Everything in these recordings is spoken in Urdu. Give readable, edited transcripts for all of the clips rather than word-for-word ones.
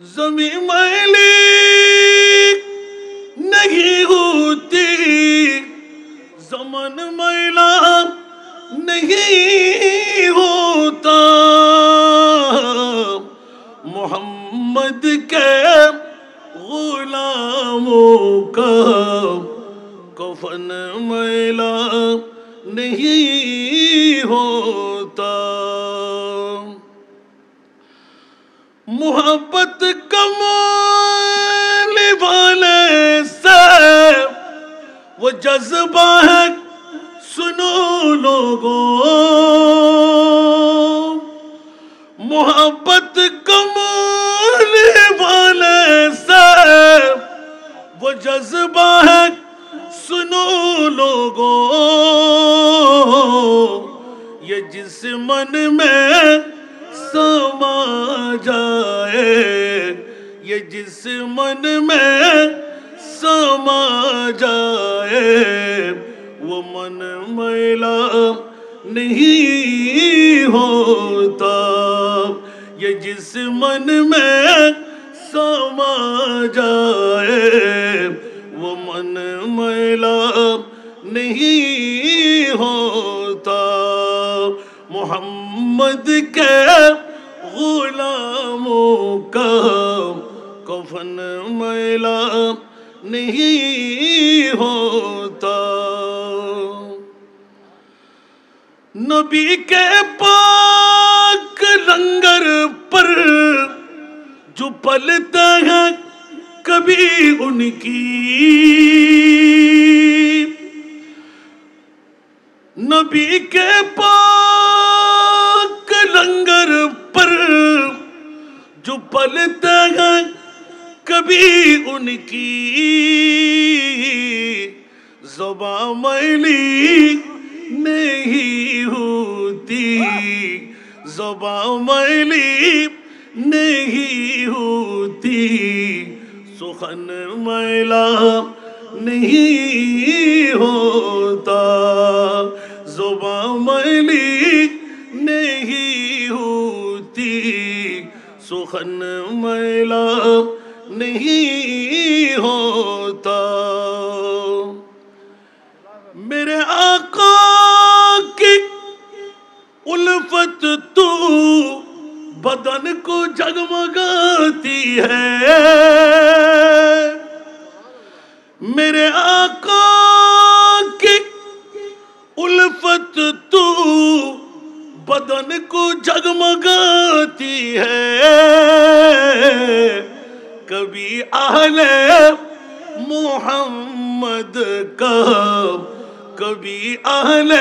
زمین میلی نہیں ہوتی، زمن میلا نہیں ہوتا، محمد کے غلاموں کا کفن میلا نہیں ہوتا۔ محبت کمال والے سے وہ جذبہ ہے، سنو لوگوں، محبت کمال والے سے وہ جذبہ ہے، سنو لوگوں، یہ جس من میں سما جائے، یہ جس من میں سما جائے، وہ من میلا نہیں ہوتا، یہ جس من میں سما جائے، وہ من میلا نہیں ہوتا، محمد کے غلاموں کا کفن میلا نہیں ہوتا۔ نبی کے پاک لنگر پر جو پلتے ہیں کبھی ان کی، نبی کے پاک لنگر پر جو پلتے ہیں کبھی ان کی، زباں میلی نہیں ہوتی، زباں میلی نہیں ہوتی، سخن میلا نہیں ہوتا، زباں میلی نہیں ہوتی، سخن میلا نہیں ہوتا۔ میرے آقا کی الفت تو بدن کو جگمگاتی ہے، میرے آقا کی الفت تو بدن کو جگمگاتی ہے، کبھی اہل محمد کا، کبھی اہل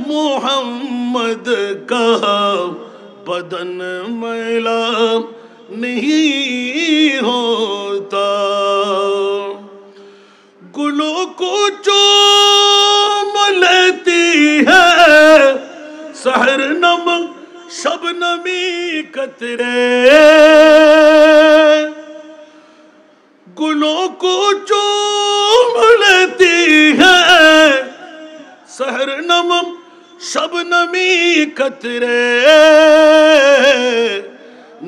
محمد کا بدن میلا نہیں ہوتا، گلوں کو چوم لیتی ہے سحر نم شبنمی قطرے، گلوں کو چوم لیتی ہے سحر نم شبنمی قطرے،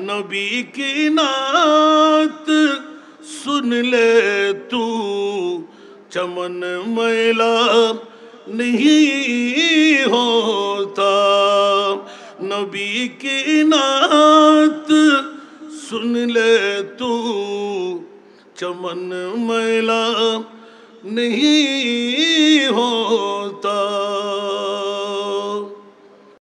نبی کی نعت سن لے تو چمن میلا نہیں ہوتا، نبی کی نعت سن لے تو چمن میلا نہیں ہوتا۔